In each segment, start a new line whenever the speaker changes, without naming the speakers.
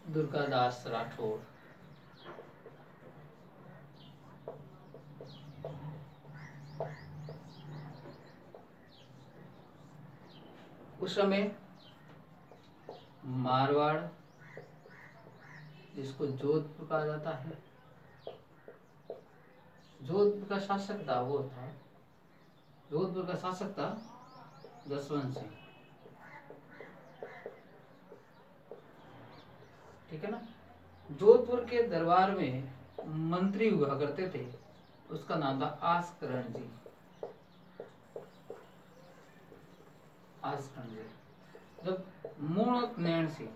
दुर्गादास राठौर। उस समय मारवाड़, जिसको जोधपुर कहा जाता है, जोधपुर का शासक था जोधपुर का शासक था जसवंत सिंह। ठीक है ना। जोधपुर के दरबार में मंत्री हुआ करते थे, उसका नाम था आस्करण जी। आस्करण जी। जब मूणक नैण सिंह,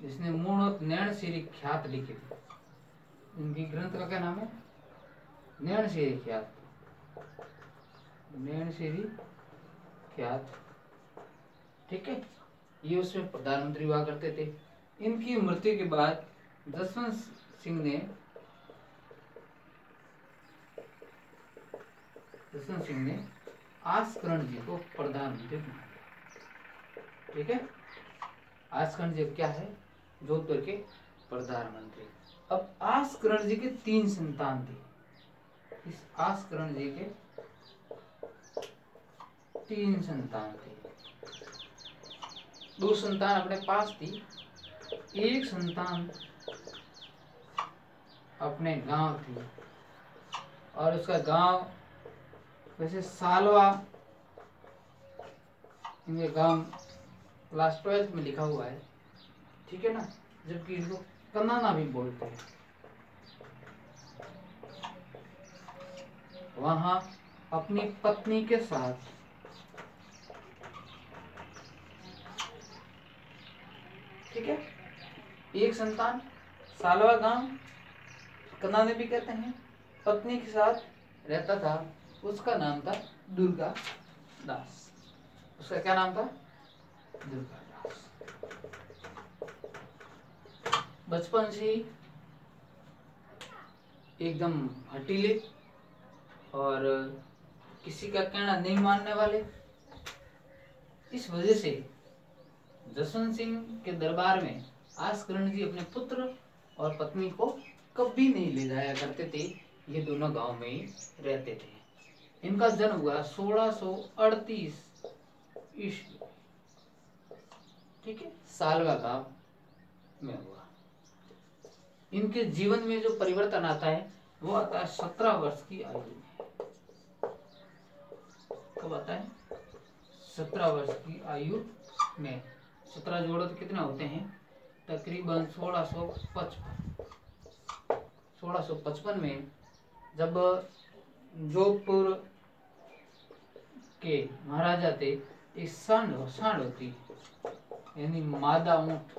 जिसने मूणक नैण सिरी ख्यात लिखी थी, इनकी ग्रंथ का क्या नाम है? नैण सिरी ख्यात। नैण सिरी ख्यात। ठीक है। ये उसमें प्रधानमंत्री हुआ करते थे। इनकी मृत्यु के बाद जसवंत सिंह ने आस्करण जी को प्रधानमंत्री बनाया। ठीक है। आस्करण जी क्या है? जोधपुर के प्रधानमंत्री। अब आस्करण जी के 3 संतान थे। इस आस्करण जी के 3 संतान थे। 2 संतान अपने पास थी, 1 संतान अपने गांव थी, और उसका गांव वैसे सालवा, इनके गांव क्लास 12 में लिखा हुआ है। ठीक है ना। जबकि इनको कन्नाना भी बोलते हैं। वहां अपनी पत्नी के साथ ठीक है, 1 संतान सालवा गांव, कन्नाने भी कहते हैं, पत्नी के साथ रहता था। उसका नाम था दुर्गा दास। उसका क्या नाम था? दुर्गा दास। बचपन से ही एकदम हटीले और किसी का कहना नहीं मानने वाले। इस वजह से जसवंत सिंह के दरबार में आस्करण जी अपने पुत्र और पत्नी को कभी नहीं ले जाया करते थे। ये दोनों गांव में ही रहते थे। इनका जन्म हुआ 1638 ईस्वी। ठीक है। सालवा गांव में हुआ। इनके जीवन में जो परिवर्तन आता है वो आता है 17 वर्ष की आयु में। कब आता है? 17 वर्ष की आयु में। 17 जोड़ो तो कितने होते हैं? तकरीबन 1655 में जब जोधपुर के महाराजा थे, एक सांड होती, यानी मादा ऊंट।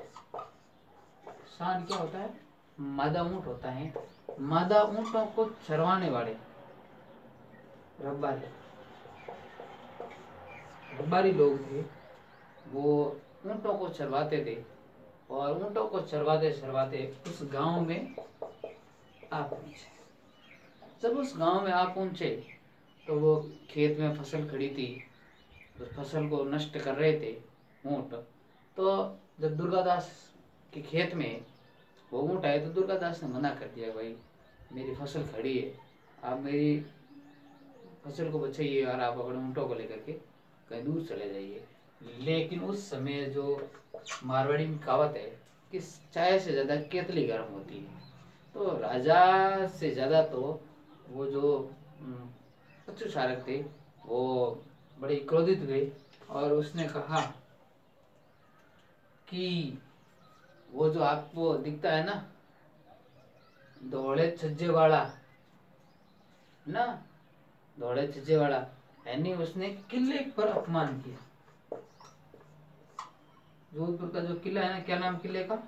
सांड क्या होता है? मादा ऊंट होता है। मादा ऊंटों को चरवाने वाले रबारी लोग थे। वो ऊंटों को चरवाते थे, और ऊंटों को चरवाते चरवाते उस गांव में आ पहुंचे। जब उस गांव में आ पहुंचे तो वो खेत में फसल खड़ी थी, उस फसल को नष्ट कर रहे थे ऊंट। तो जब दुर्गादास के खेत में वो ऊंट आए तो दुर्गादास ने मना कर दिया, भाई मेरी फसल खड़ी है, आप मेरी फसल को बचाइए और आप अपने ऊंटों को लेकर के कहीं दूर चले जाइए। लेकिन उस समय जो मारवाड़ी में कहावत है कि चाय से ज्यादा केतली गर्म होती है, तो राजा से ज्यादा तो वो जो पशु चारक थे वो बड़े क्रोधित हुए, और उसने कहा कि वो जो आपको दिखता है ना धोले छज्जे वाला ना, धोले छज्जे वाला, यानी उसने किले पर अपमान किया। जोधपुर का जो किला है ना, क्या नाम किले का?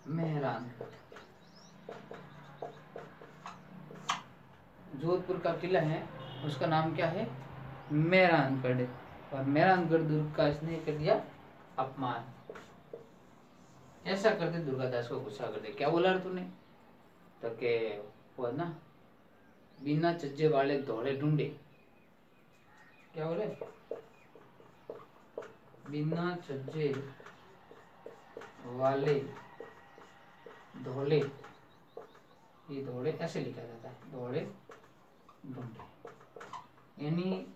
मेहरानगढ़। जोधपुर का किला है उसका नाम क्या है? मेहरानगढ़। और मेहरानगढ़ दुर्ग का इसने कर दिया अपमान। ऐसा करते दुर्गादास को गुस्सा कर दे। क्या बोला तूने? तो के वो ना बिना छज्जे वाले धोले ढूंढे। क्या बोले? बिना छज्जे वाले धोले, ये धोले ऐसे लिखा जाता है, धोले ढूंढे, यानी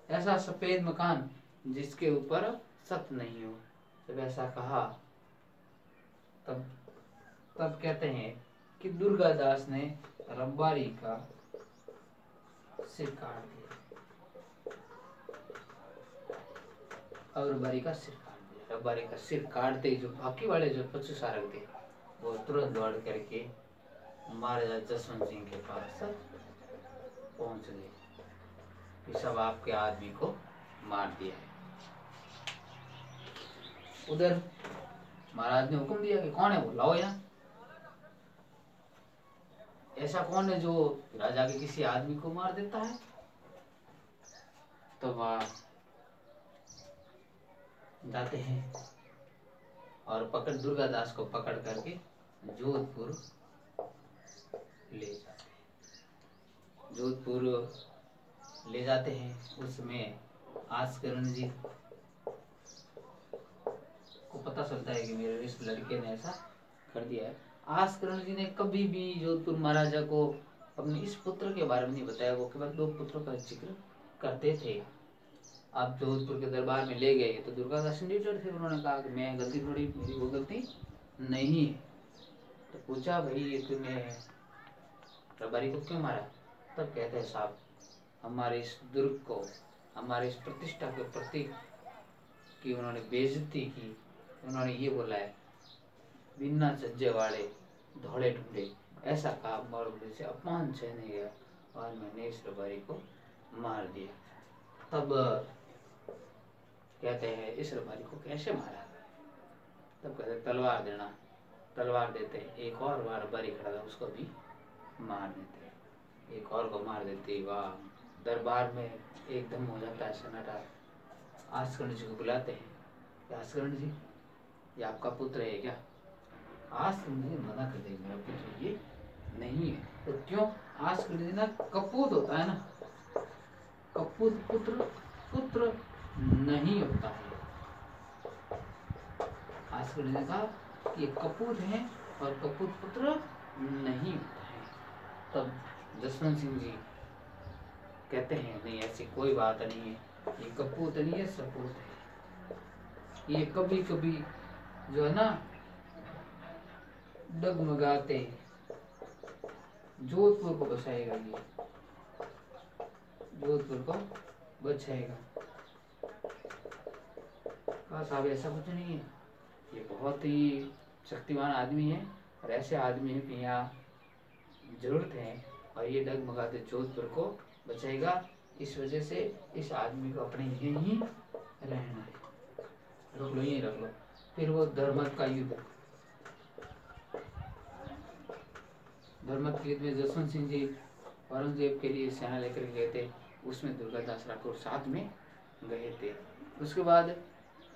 ऐसा सफेद मकान जिसके ऊपर छत नहीं हो। जब ऐसा कहा तब कहते हैं कि दुर्गादास ने रबारी का सिर काट दिया। और रबारी का सिर काट दिया। रबारी का सिर काटते ही जो बाकी वाले जो पशु सारक थे वो तुरंत दौड़ करके महाराजा जसवंत सिंह के पास पहुंच गए कि सब आपके आदमी को मार दिया है। उधर महाराज ने हुक्म दिया कि कौन है वो, लाओ यहाँ। ऐसा कौन है जो राजा के किसी आदमी को मार देता है? तो वह जाते हैं और दुर्गादास को पकड़ करके जोधपुर ले जाते हैं। जोधपुर ले जाते हैं। उसमें आस्करण जी को पता चलता है कि मेरे इस लड़के ने ऐसा कर दिया है। आस्करण जी ने कभी भी जोधपुर महाराजा को अपने इस पुत्र के बारे में नहीं बताया। वो केवल 2 पुत्रों का जिक्र करते थे। आप जोधपुर के दरबार में ले गए तो दुर्गादास निडर थे। उन्होंने कहा कि मैं गलती थोड़ी, मेरी वो गलती नहीं है। तो पूछा भाई ये तूने रबारी को क्यों मारा? तब कहते हैं साहब हमारे इस दुर्ग को, हमारे इस प्रतिष्ठा के प्रतीक की उन्होंने बेइज्जती की। उन्होंने ये बोला है बिना सज्जे वाले धौले ढूंढे, ऐसा कहा और मुझसे अपमान सह नहीं गया और मैंने इस रबारी को मार दिया। तब कहते हैं इस रबारी को कैसे मारा? तब कहते तलवार देना। तलवार देते, एक और बार रबारी खड़ा था उसको भी मार देते, एक और को मार देते। वाह, दरबार में एकदम हो जाता है सन्नाटा। आस्करण जी को बुलाते हैं, आस्करण जी ये आपका पुत्र है क्या? आस्करण जी मना कर देंगे मेरा पुत्र ये नहीं है। तो क्यों? आस्करण जी ना कपूत होता है ना, कपूत पुत्र नहीं होता है। आस्करण जी ने कहा ये कपूत है और कपूत पुत्र नहीं होता है। तब जसवंत सिंह जी कहते हैं नहीं ऐसी कोई बात नहीं है, ये कपूत नहीं है सपूत है। ये कभी कभी जो है ना डगमगाते जोधपुर को बचाएगा, ये जोधपुर को बचाएगा। कहा साहब ऐसा कुछ नहीं है, ये बहुत ही शक्तिमान आदमी है और ऐसे आदमी की यहाँ जरूरत है और ये डगमगाते जोधपुर को बचाएगा। इस वजह से इस आदमी को अपने यहीं रहना है, रोक लो यहीं रख लो। फिर वो धर्मत का युद्ध, धर्मत के युद्ध में जसवंत सिंह जी औरंगजेब के लिए सेना लेकर गए थे। उसमें दुर्गादास राठौर साथ में गए थे। उसके बाद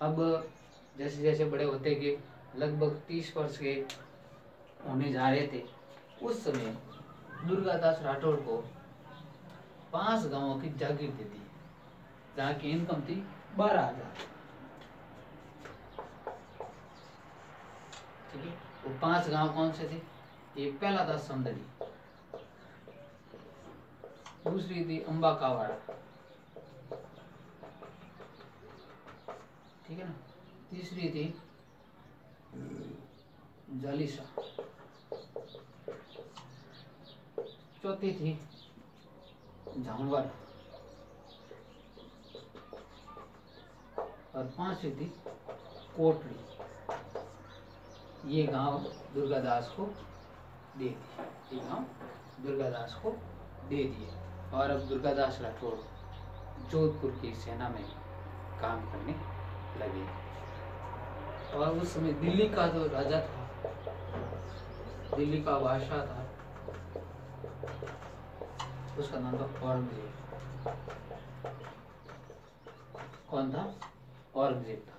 अब जैसे जैसे बड़े होते गए, लगभग 30 वर्ष के होने जा रहे थे, उस समय दुर्गादास राठौर को 5 गांवों की जागीर दे दी, जहाँ की इनकम थी 12,000। ठीक है, वो 5 गांव कौन से थे? एक पहला था समदली, दूसरी थी अंबा कावाड़ा, ठीक है ना, तीसरी थी जालिसा, चौथी थी झांवर और 5वीं थी कोटड़ी। ये गांव दुर्गादास को दे दिए, ये गांव दुर्गादास को दे दिए। और अब दुर्गादास राठौर जोधपुर की सेना में काम करने लगे। और उस समय दिल्ली का जो राजा था, दिल्ली का बादशाह था, उसका नाम था औरंगजेब। कौन था? औरंगजेब था।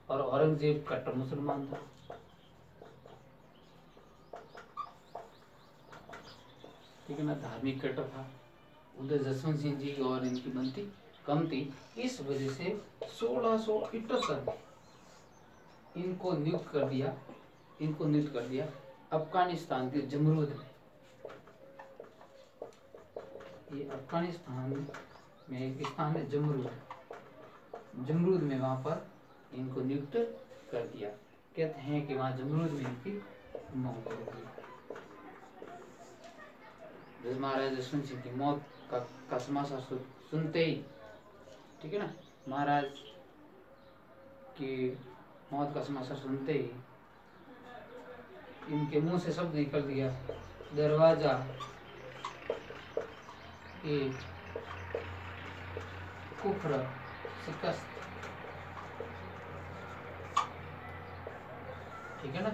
और औरंगजेब कट्टर मुसलमान था। ठीक है ना, धार्मिक कट्टर था। उधर जसवंत सिंह जी और इनकी बनती कम थी। इस वजह से 1678 में इनको नियुक्त कर दिया अफगानिस्तान के जमरूद में। ये अफगानिस्तान में एक स्थान है जमरूद में, वहां पर इनको नियुक्त कर दिया। कहते हैं कि वहां जमरूद में इनकी मौत हो गई। जब महाराज जसवंत सिंह की मौत का समाचार सुनते ही, ठीक है ना, महाराज की मौत का समाचार सुनते ही इनके मुंह से शब्द निकल दिया, दरवाजा एक कुफ्र शिकस्त, ठीक है ना,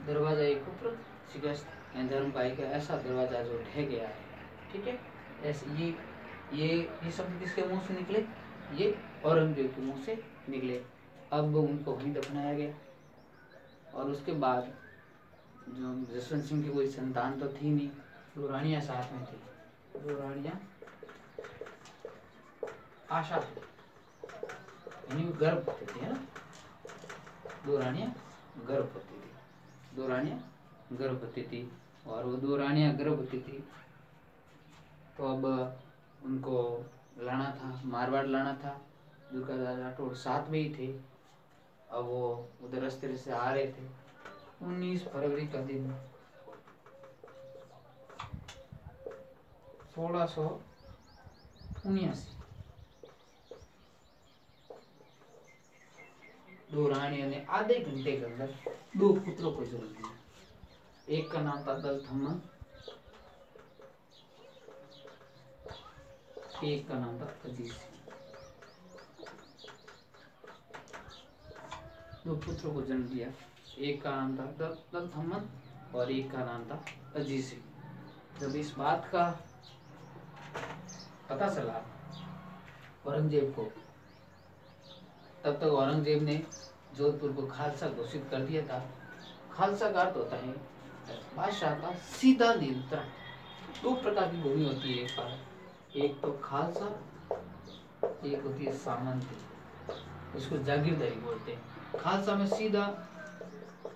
दरवाजा एक कुफ्र शिकस्त, धर्म का एक ऐसा दरवाजा जो ढह गया है, ठीक है। ऐसे ये शब्द किसके मुंह से निकले? ये औरंगजेब के मुंह से निकले। अब उनको वहीं दफनाया गया। और उसके बाद जो जसवंत सिंह की कोई संतान तो थी नहीं, 2 रानियां साथ में थी, 2 रानियां आशा थी, यानी गर्भवती थी, है ना, 2 रानियां गर्भवती थी। और वो 2 रानियां गर्भवती थी, तो अब उनको लाना था, मारवाड़ लाना था। दुर्गादास राठौड़ साथ में ही थे। अब वो उधर रास्ते से आ रहे थे। 19 फरवरी का दिन 1679, 2 रानियों ने आधे घंटे के अंदर 2 पुत्रों को जन्म दिया। एक का नाम था दल थम्मन, एक का नाम था अजीत सिंह। 2 पुत्रों को जन्म दिया। एक का नाम था दल थम्मन और एक का नाम था अजीत सिंह। जब इस बात का पता चला औरंगजेब को, तब तक औरंगजेब ने जोधपुर को खालसा घोषित कर दिया था। खालसा का अर्थ होता है बादशाह का सीधा नियंत्रण। 2 प्रकार की भूमि होती है एक तो खालसा, एक होती है सामंती, उसको जागीरदारी बोलते हैं। खालसा में सीधा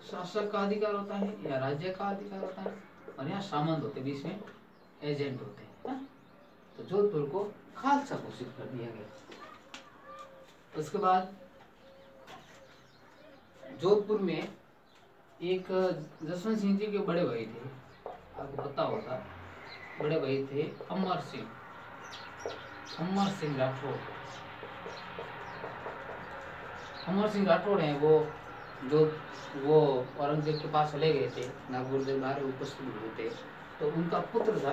शासक का अधिकार होता है या राज्य का अधिकार होता है, और यहाँ सामंत होते, बीच में एजेंट होते हैं। तो जोधपुर को खालसा घोषित कर दिया गया। उसके बाद जोधपुर में एक जसवंत सिंह जी के बड़े भाई थे, आपको पता होगा, बड़े भाई थे अमर सिंह राठौड़। अमर सिंह राठौड़ हैं वो औरंगजेब के पास चले गए थे, नागपुर से बाहर उपस्थित हुए थे। तो उनका पुत्र था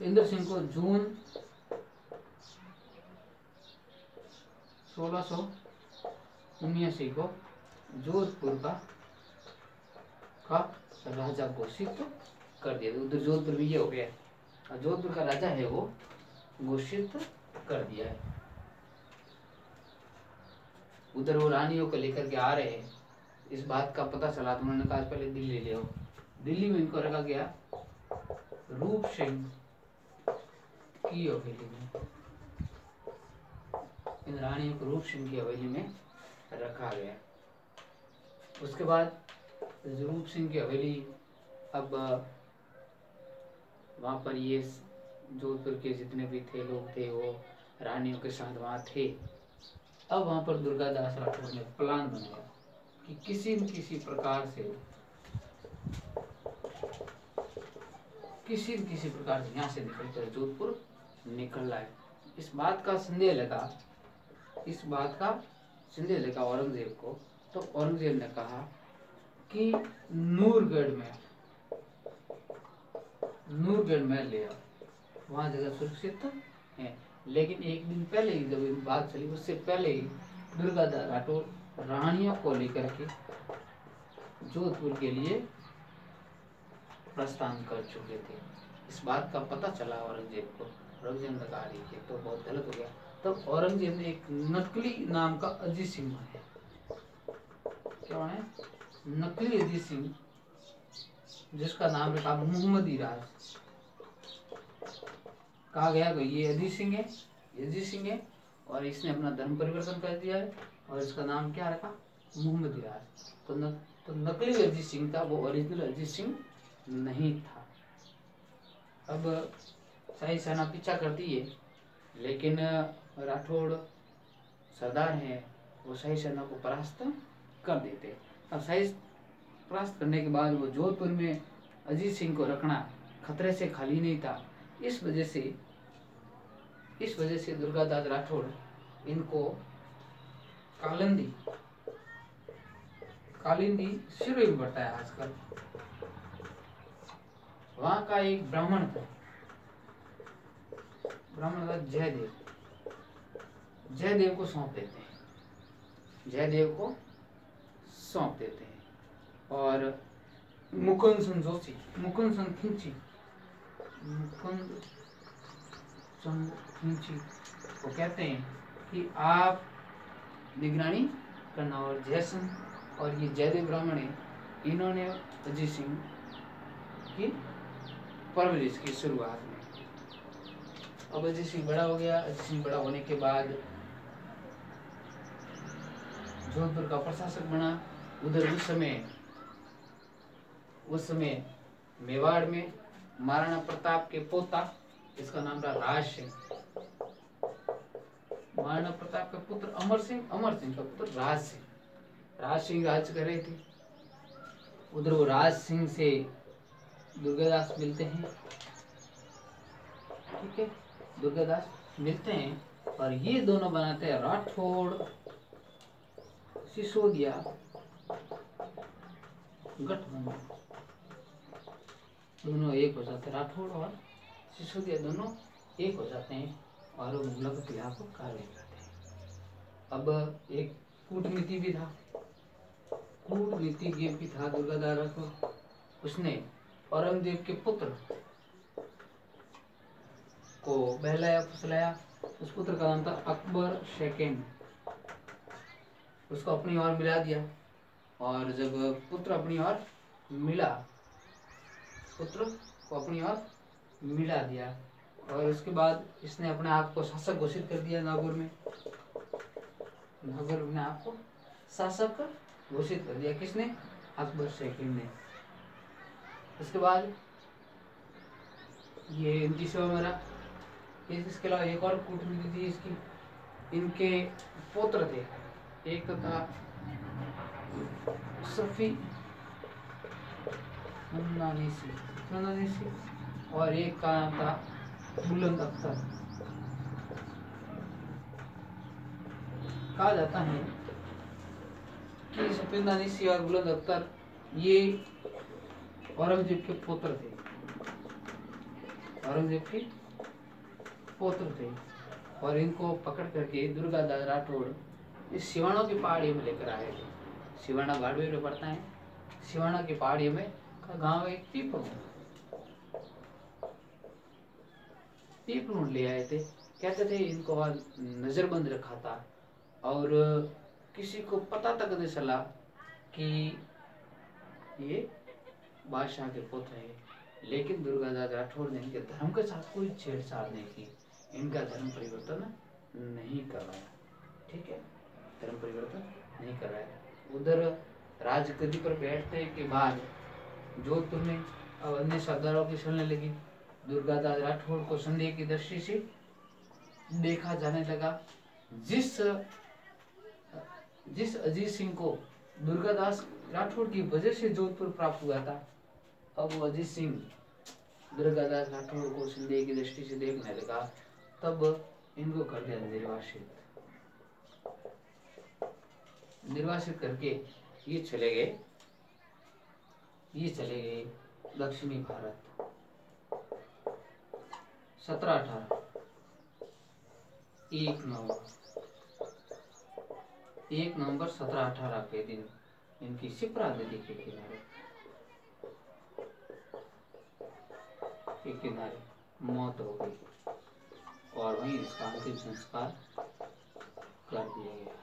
इंद्र सिंह को जून 1679 को जोधपुर का राजा घोषित कर दिया। उधर जोधपुर भी ये हो गया, और जोधपुर का राजा है वो घोषित कर दिया है। उधर वो रानियों को लेकर के आ रहे हैं। इस बात का पता चला तो उन्होंने कहा पहले दिल्ली ले आओ। दिल्ली में इनको रखा गया रूप सिंह की हवेली में। इन रानियों को रूप सिंह की हवेली में रखा गया। उसके बाद रूप सिंह की हवेली, अब वहाँ पर ये जोधपुर के जितने भी थे लोग थे वो रानियों के साथ वहाँ थे। अब वहाँ पर दुर्गादास राठौड़ ने प्लान बनाया कि किसी न किसी प्रकार से यहाँ से निकलकर जोधपुर निकलना है। इस बात का संदेह लगा औरंगजेब को। तो औरंगजेब ने कहा कि नूरगढ़ में ले आओ, वहाँ जगह सुरक्षित है। लेकिन एक दिन पहले ही जब ये बात चली, उससे पहले ही दुर्गादास राठौड़ रानियों को लेकर के जोधपुर के लिए प्रस्थान कर चुके थे। इस बात का पता चला औरंगजेब को। औरंगजेब ने कहा ये तो बहुत गलत हो गया। तब औरंगजेब ने एक नकली नाम का अजीत सिंह बनाया। क्या है? नकली अजीत सिंह, जिसका नाम रखा मोहम्मदी राज। कहा गया कि ये अजीत सिंह है और इसने अपना धर्म परिवर्तन कर दिया है और इसका नाम क्या रखा, मोहम्मद रियाज। तो नकली अरिजीत सिंह था, वो ओरिजिनल अरिजीत सिंह नहीं था। अब शाही सेना पीछा करती है, लेकिन राठौड़ सरदार हैं, वो शाही सेना को परास्त कर देते। अब शाही परास्त करने के बाद वो जोधपुर में अजीत सिंह को रखना खतरे से खाली नहीं था। इस वजह से दुर्गादास राठौड़ इनको कालिंदी सिरोही में बढ़ता है आजकल। वहां का एक ब्राह्मण था जयदेव को सौंप देते हैं। और मुकुंद चंद खिंची वो कहते हैं कि आप निगरानी करना। और जयसन और ये जयदेव ब्राह्मण है, इन्होंने अजीत सिंह की परवरिश की शुरुआत में। अब अजीत सिंह बड़ा हो गया। अजीत सिंह बड़ा होने के बाद जोधपुर का प्रशासक बना। उधर उस समय मेवाड़ में महाराणा प्रताप के पोता, इसका नाम था राज सिंह। महाराणा प्रताप का पुत्र अमर सिंह का पुत्र राज सिंह राज कर रहे थे। उधर वो राज सिंह से दुर्गादास मिलते हैं, ठीक है, दुर्गादास मिलते हैं और ये दोनों बनाते हैं राठौड़ सिसोदिया गठबंधन। दोनों एक हो जाते हैं, राठौड़ और सिसोदिया दोनों एक हो जाते हैं और वो मुगलों के खिलाफ कार्रवाई करते हैं। अब एक कूटनीति भी था दुर्गादास राठौड़। उसने औरंगजेब के पुत्र को बहलाया फुसलाया। उस पुत्र का नाम था अकबर सेकंड। उसको अपनी ओर मिला दिया और जब पुत्र को अपनी ओर मिला दिया और उसके बाद इसने अपने आप को शासक घोषित कर दिया। नागौर में अपने आप को शासक घोषित कर दिया। किसने? अकबर सेकंड ने। उसके बाद ये इनकी सेवा में रहा। इसके अलावा एक और कूटनीति थी इसकी। इनके पुत्र थे, एक तो था सफी और एक का नाम था बुलंद अख्तर। कहा जाता है कि सफीनानीसी और बुलंद अख्तर ये औरंगजेब के पुत्र थे और इनको पकड़ करके दुर्गादास राठौड़ इस सिवाना की पहाड़ियों में लेकर आए थे। सिवाना बाड़मेर में पड़ता है। सिवाना की पहाड़ियों में का गांव एक पीपलून ले आए थे। कहते थे इनको नजरबंद रखा था और किसी को पता तक नहीं चला कि ये बादशाह के पुत्र है। लेकिन दुर्गादास राठौड़ ने इनके धर्म के साथ कोई छेड़छाड़ नहीं की, इनका धर्म परिवर्तन नहीं करवाया। ठीक है, धर्म परिवर्तन नहीं करवाया। उधर राजगद्दी पर बैठने के बाद जोधपुर में अब अन्य सरदारों की चलने लगी। दुर्गादास राठौड़ को संदेह की दृष्टि से देखा जाने लगा। जिस अजीत सिंह को दुर्गादास राठौड़ की वजह से जोधपुर प्राप्त हुआ था, अब वो अजीत सिंह दुर्गादास राठौड़ को संदेह की दृष्टि से देखने लगा। तब इनको कर दिया निर्वासित करके ये चले गए दक्षिणी भारत। 17-18 1 नवंबर 17-18 के दिन इनकी शिप्रा नदी के किनारे मौत हो गई और वहीं इसका अंतिम संस्कार कर दिया गया।